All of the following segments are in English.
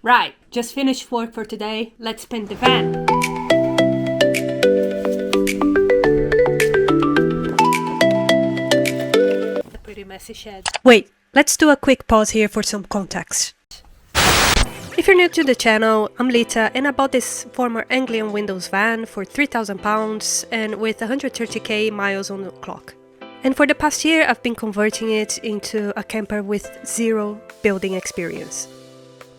Right, just finished work for today. Let's paint the van. A pretty messy shed. Wait, let's do a quick pause here for some context. If you're new to the channel, I'm Lita and I bought this former Anglian Windows van for £3,000 and with 130k miles on the clock. And for the past year I've been converting it into a camper with zero building experience.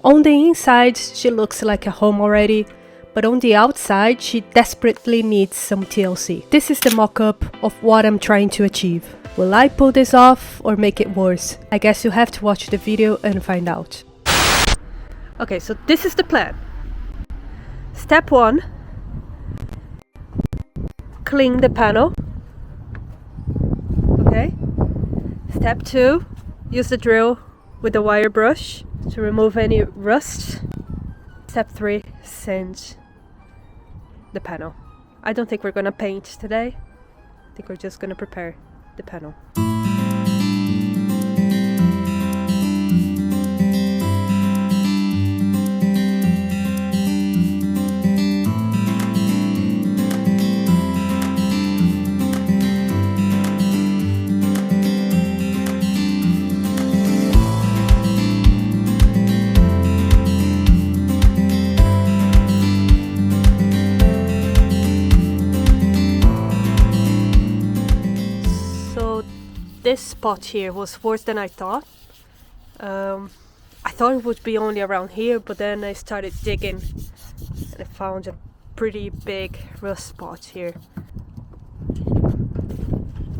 On the inside she looks like a home already, but on the outside she desperately needs some TLC. This is the mock-up of what I'm trying to achieve. Will I pull this off or make it worse? I guess you'll have to watch the video and find out. Okay, so this is the plan. Step 1, clean the panel. Okay. Step 2, use the drill with the wire brush to remove any rust. Step 3, sand the panel. I don't think we're gonna paint today. I think we're just gonna prepare the panel. This spot here was worse than I thought. I thought it would be only around here, but then I started digging and I found a pretty big rust spot here.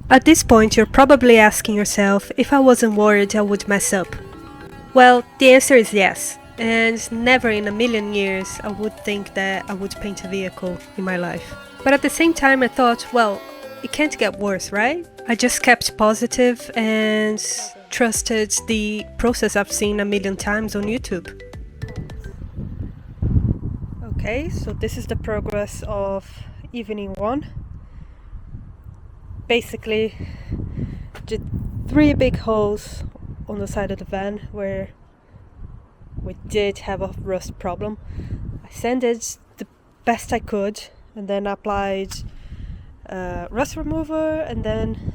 At this point you're probably asking yourself if I wasn't worried I would mess up. Well, the answer is yes, and never in a million years I would think that I would paint a vehicle in my life. But at the same time I thought, well, it can't get worse, right? I just kept positive and trusted the process I've seen a million times on YouTube. Okay, so this is the progress of evening 1. Basically, just 3 big holes on the side of the van where we did have a rust problem. I sanded the best I could and then applied rust remover, and then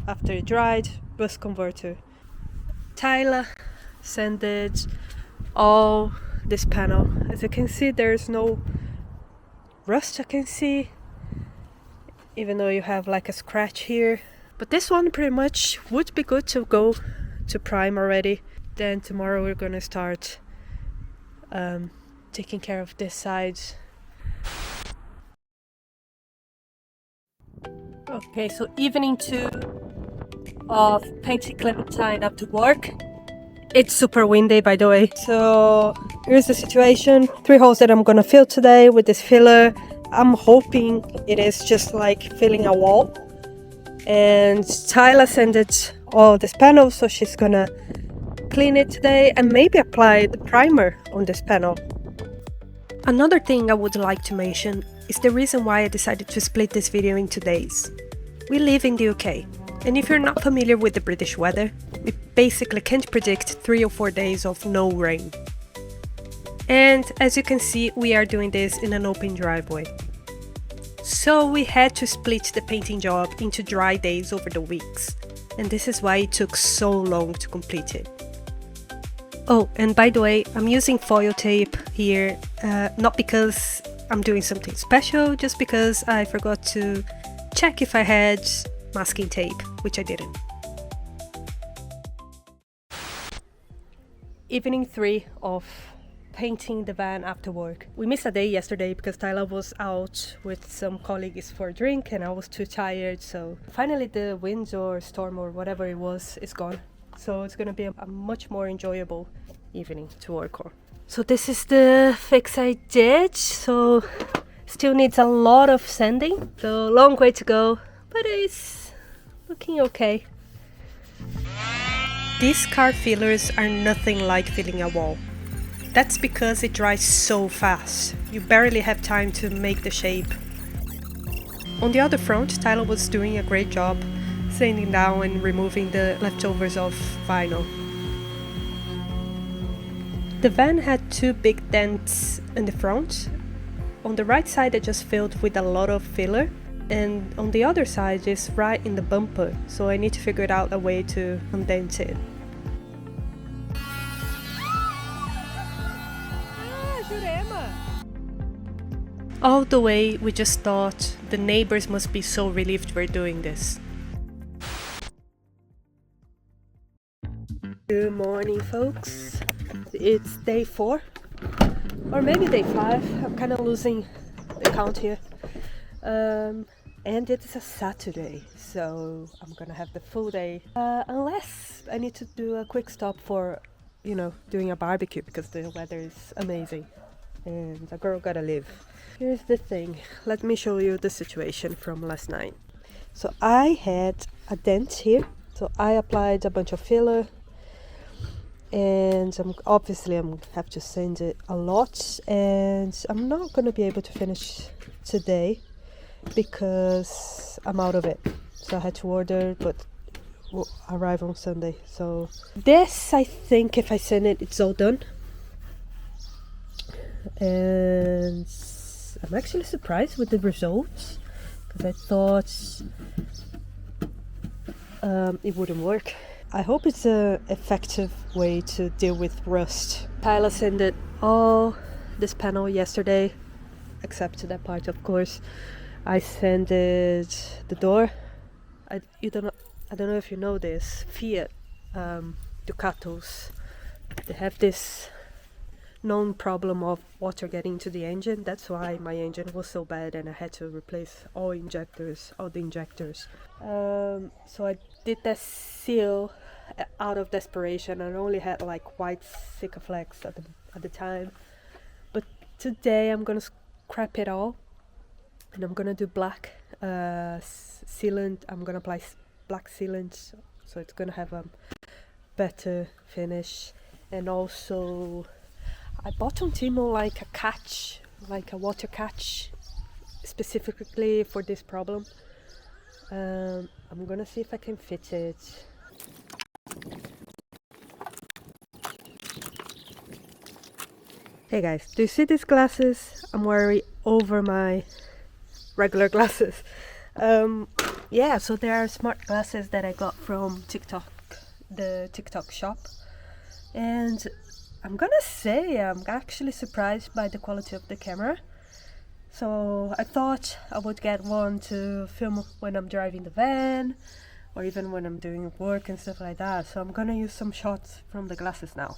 after it dried, rust converter. Tyler sanded all this panel. As you can see, there's no rust I can see, even though you have like a scratch here. But this one pretty much would be good to go to prime already. Then tomorrow we're gonna start taking care of this side. Okay, so evening 2 of painting Clementine after work. It's super windy, by the way. So here's the situation. 3 holes that I'm gonna fill today with this filler. I'm hoping it is just like filling a wall. And Tyler sanded all this panel, so she's gonna clean it today and maybe apply the primer on this panel. Another thing I would like to mention is the reason why I decided to split this video into days. We live in the UK, and if you're not familiar with the British weather, we basically can't predict 3 or 4 days of no rain. And as you can see, we are doing this in an open driveway. So we had to split the painting job into dry days over the weeks, and this is why it took so long to complete it. Oh, and by the way, I'm using foil tape here, not because I'm doing something special, just because I forgot to check if I had masking tape, which I didn't. Evening 3 of painting the van after work. We missed a day yesterday because Tyler was out with some colleagues for a drink and I was too tired, so finally the wind or storm or whatever it was is gone. So it's gonna be a much more enjoyable evening to work on. So this is the fix I did, so still needs a lot of sanding, so long way to go, but it's looking okay. These car fillers are nothing like filling a wall. That's because it dries so fast, you barely have time to make the shape. On the other front, Tyler was doing a great job sanding down and removing the leftovers of vinyl. The van had two big dents in the front. On the right side I just filled with a lot of filler, and on the other side is right in the bumper, so I need to figure out a way to undent it. All the way we just thought the neighbors must be so relieved we're doing this. Good morning, folks. It's day 4 or maybe day 5. I'm kind of losing the count here. And it is a Saturday, so I'm gonna have the full day, unless I need to do a quick stop for, you know, doing a barbecue because the weather is amazing and a girl gotta live. Here's the thing, let me show you the situation from last night. So I had a dent here, so I applied a bunch of filler, and I'm have to sand it a lot, and I'm not gonna be able to finish today because I'm out of it. So I had to order, but it will arrive on Sunday. So this, I think if I send it, it's all done. And I'm actually surprised with the results because I thought it wouldn't work. I hope it's an effective way to deal with rust. Tyler sanded all this panel yesterday, except that part, of course. I sanded the door. I don't know if you know this. Fiat Ducatos, they have this known problem of water getting into the engine. That's why my engine was so bad and I had to replace all the injectors. So I did that seal out of desperation. I only had like white Sikaflex at the time, but today I'm gonna scrap it all and I'm gonna do black sealant. I'm gonna apply black sealant, so it's gonna have a better finish. And also I bought on Timo like a catch, like a water catch, specifically for this problem. I'm gonna see if I can fit it. Hey guys, do you see these glasses? I'm wearing over my regular glasses. Yeah, so there are smart glasses that I got from TikTok, the TikTok shop, and I'm gonna say I'm actually surprised by the quality of the camera. So I thought I would get one to film when I'm driving the van or even when I'm doing work and stuff like that. So I'm gonna use some shots from the glasses now.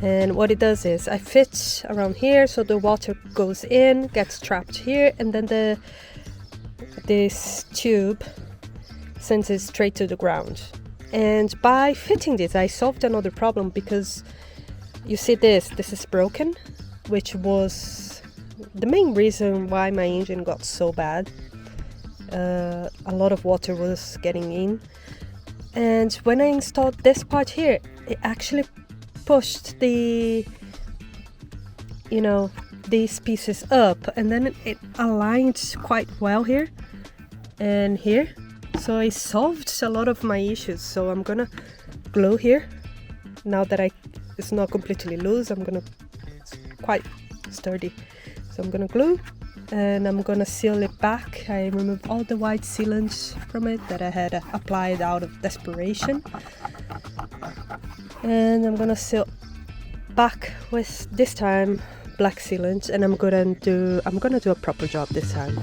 And what it does is I fit around here so the water goes in, gets trapped here, and then this tube sends it straight to the ground. And by fitting this I solved another problem, because you see this is broken, which was the main reason why my engine got so bad. A lot of water was getting in, and when I installed this part here, it actually pushed these pieces up, and then it aligned quite well here and here, so it solved a lot of my issues. So I'm gonna glue here now that it's not completely loose. It's quite sturdy, so I'm gonna glue and I'm gonna seal it back. I removed all the white sealants from it that I had applied out of desperation, and I'm gonna seal back with, this time, black sealant, and I'm gonna do a proper job this time.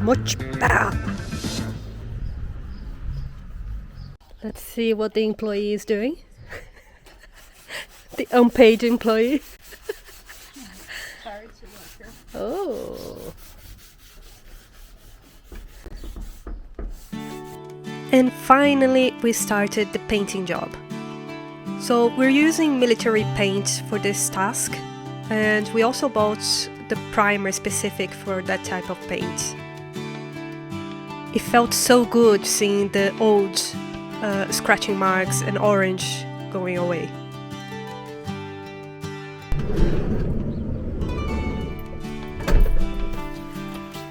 Much better. Let's see what the employee is doing. The unpaid employee. Oh. And finally we started the painting job. So So we're using military paint for this task, and we also bought the primer specific for that type of paint. It felt so good seeing the old scratching marks and orange going away.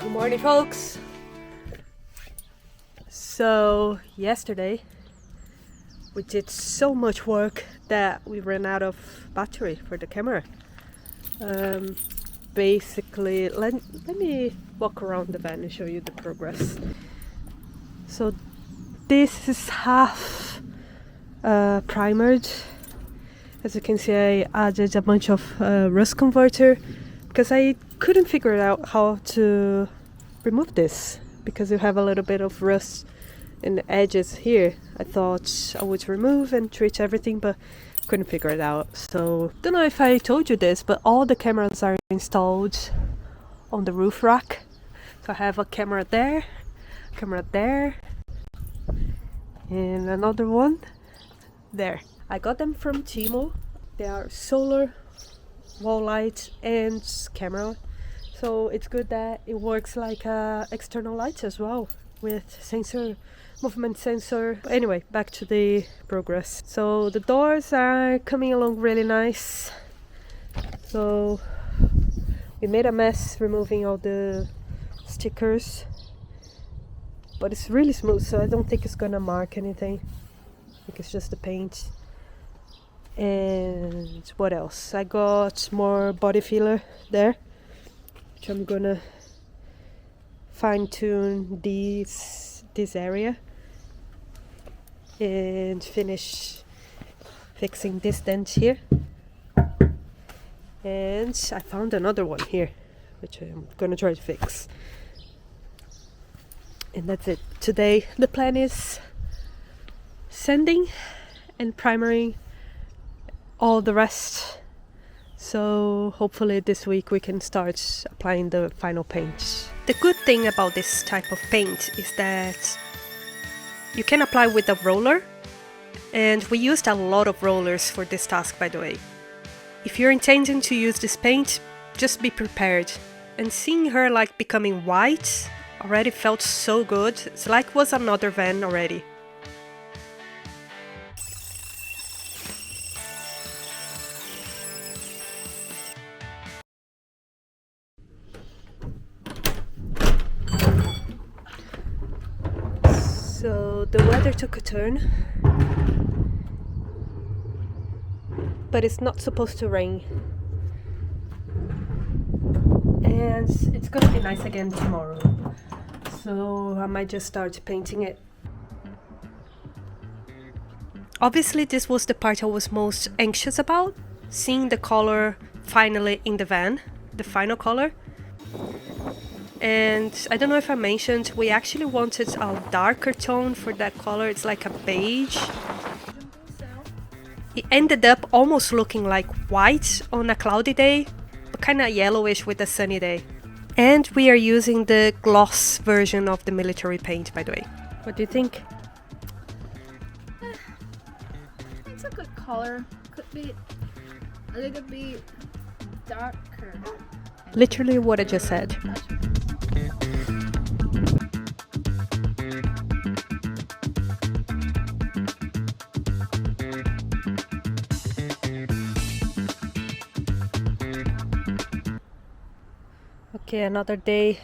Good morning, folks! So yesterday we did so much work that we ran out of battery for the camera. Basically, let me walk around the van and show you the progress. So this is half primered. As you can see, I added a bunch of rust converter because I couldn't figure out how to remove this, because you have a little bit of rust in the edges here. I thought I would remove and treat everything, but couldn't figure it out. So don't know if I told you this, but all the cameras are installed on the roof rack. So I have a camera there, and another one there. I got them from Timo. They are solar, wall light and camera, so it's good that it works like external lights as well, with sensor, movement sensor. But anyway, back to the progress. So the doors are coming along really nice. So we made a mess removing all the stickers, but it's really smooth, so I don't think it's gonna mark anything. I think it's just the paint. And what else? I got more body filler there, which I'm gonna fine tune this area and finish fixing this dent here. And I found another one here, which I'm gonna try to fix. And that's it. Today the plan is sanding and primering all the rest. So hopefully this week we can start applying the final paint. The good thing about this type of paint is that you can apply with a roller, and we used a lot of rollers for this task, by the way. If you're intending to use this paint, just be prepared. And seeing her like becoming white already felt so good. It's like it was another van already. So the weather took a turn, but it's not supposed to rain, and it's gonna be nice again tomorrow, so I might just start painting it. Obviously this was the part I was most anxious about, seeing the color finally in the van, the final color. And I don't know if I mentioned, we actually wanted a darker tone for that color. It's like a beige. It ended up almost looking like white on a cloudy day, but kind of yellowish with a sunny day. And we are using the gloss version of the military paint, by the way. What do you think? It's a good color. Could be a little bit darker. Literally what I just said. Okay, another day,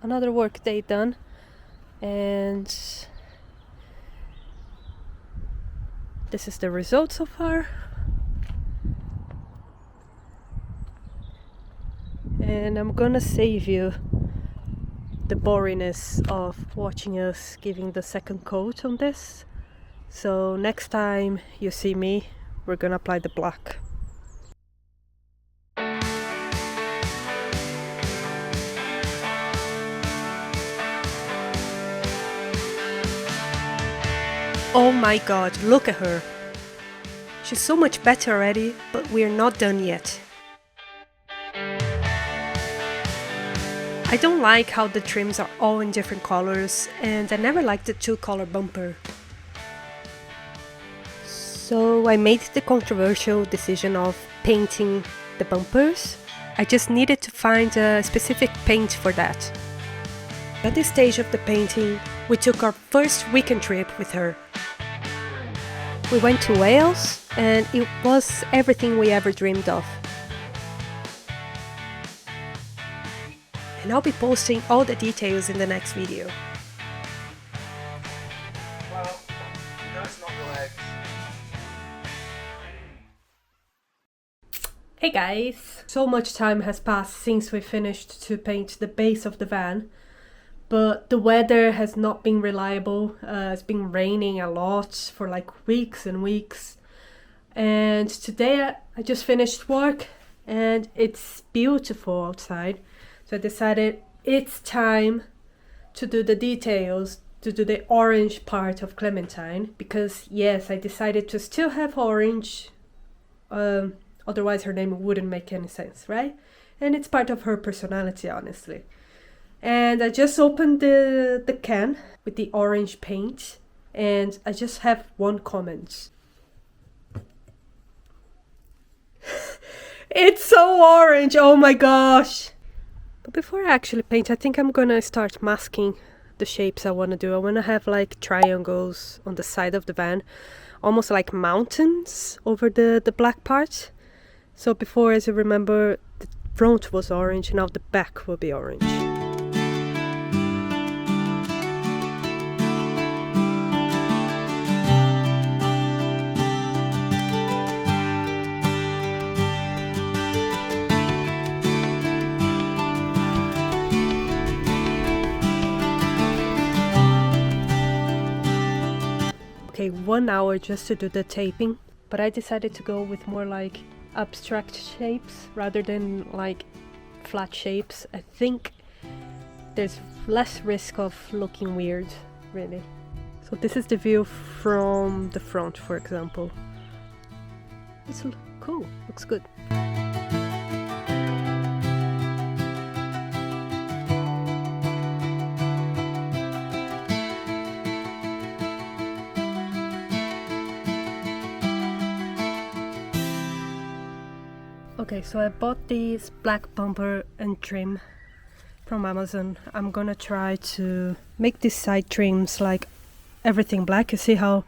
another work day done, and this is the result so far. And I'm gonna save you the boringness of watching us giving the second coat on this. So next time you see me, we're gonna apply the black. Oh my god, look at her. She's so much better already, but we're not done yet. I don't like how the trims are all in different colors, and I never liked the two-color bumper. So So I made the controversial decision of painting the bumpers. I just needed to find a specific paint for that. At this stage of the painting, we took our first weekend trip with her. We went to Wales and it was everything we ever dreamed of. And I'll be posting all the details in the next video. Well, no, it's not your legs. Hey guys! So much time has passed since we finished to paint the base of the van, but the weather has not been reliable. It's been raining a lot for like weeks and weeks, and today I just finished work and it's beautiful outside, so I decided it's time to do the details, to do the orange part of Clementine, because yes, I decided to still have orange, otherwise her name wouldn't make any sense, right? And it's part of her personality, honestly. And I just opened the can with the orange paint, and I just have one comment. It's so orange, oh my gosh! But before I actually paint, I think I'm gonna start masking the shapes I want to do. I want to have like triangles on the side of the van, almost like mountains over the black part. So before, as you remember, the front was orange, now the back will be orange. Okay, 1 hour just to do the taping, but I decided to go with more like abstract shapes rather than like flat shapes. I think there's less risk of looking weird, really. So this is the view from the front, for example. It's cool, looks good. Okay, so I bought these black bumper and trim from Amazon. I'm gonna try to make these side trims like everything black. You see how,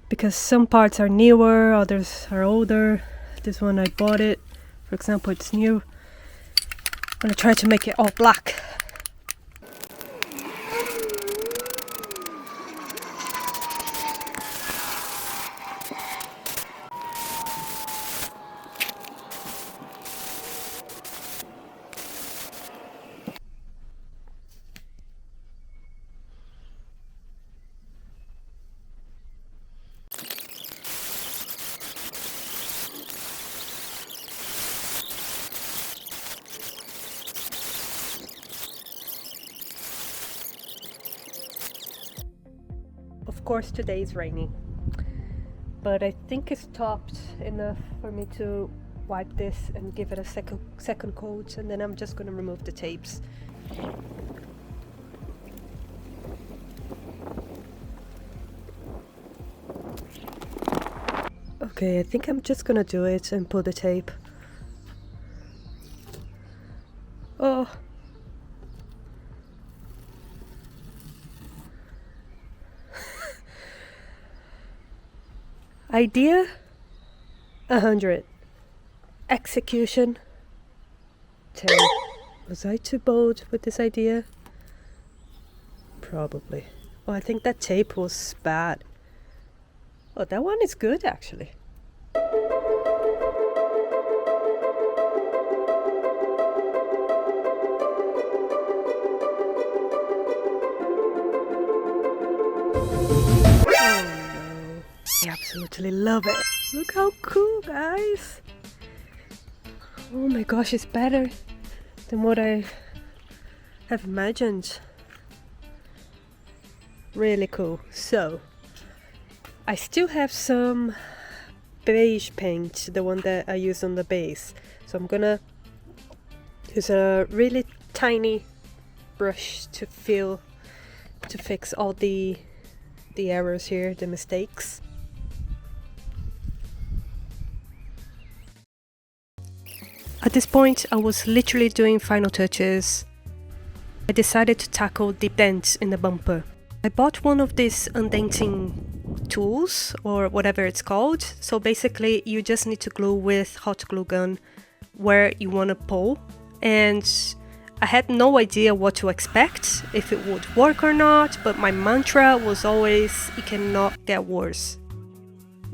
because some parts are newer, others are older. This one I bought it, for example, it's new. I'm gonna try to make it all black. Of course today is raining, but I think it stopped enough for me to wipe this and give it a second coat, and then I'm just gonna remove the tapes. Okay, I think I'm just gonna do it and pull the tape. Oh. Idea 100. Execution 10. Was I too bold with this idea? Probably. Oh, I think that tape was bad. Oh, that one is good actually. I absolutely love it. Look how cool, guys. Oh my gosh, it's better than what I have imagined. Really cool. So I still have some beige paint, the one that I used on the base. So I'm gonna use a really tiny brush to fix all the errors here, the mistakes. At this point, I was literally doing final touches. I decided to tackle the dents in the bumper. I bought one of these undenting tools, or whatever it's called. So basically, you just need to glue with hot glue gun where you want to pull. And I had no idea what to expect, if it would work or not, but my mantra was always, it cannot get worse.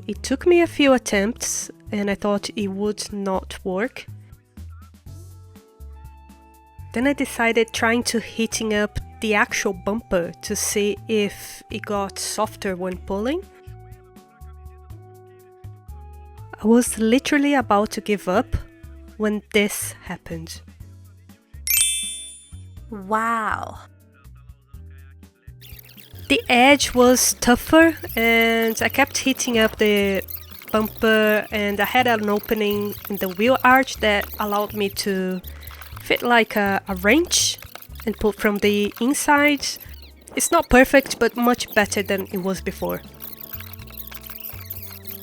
It took me a few attempts, and I thought it would not work. Then I decided trying to heating up the actual bumper to see if it got softer when pulling. I was literally about to give up when this happened. Wow. The edge was tougher and I kept heating up the bumper, and I had an opening in the wheel arch that allowed me to fit like a wrench and pull from the inside. It's not perfect, but much better than it was before.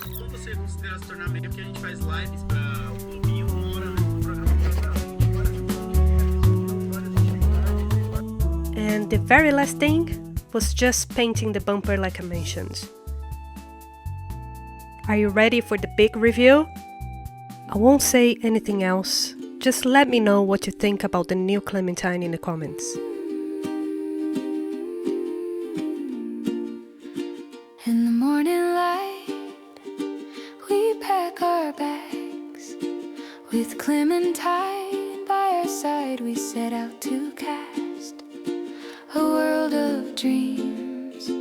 Então você considera se tornar meio que a gente faz lives para o clubinho, uma hora no programa. And the very last thing was just painting the bumper like I mentioned. Are you ready for the big review? I won't say anything else. Just let me know what you think about the new Clementine in the comments. In the morning light, we pack our bags. With Clementine by our side, we set out to cast a world of dreams,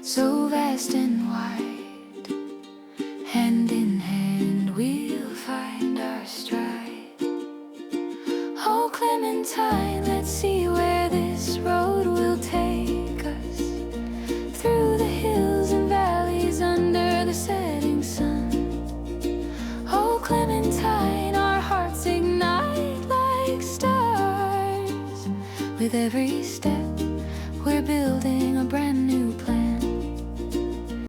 so vast and wide. Hand in hand, we'll find our stride. Oh, Clementine, let's see where this road will take us. Through the hills and valleys under the setting sun. Oh, Clementine, our hearts ignite like stars. With every step, we're building a brand new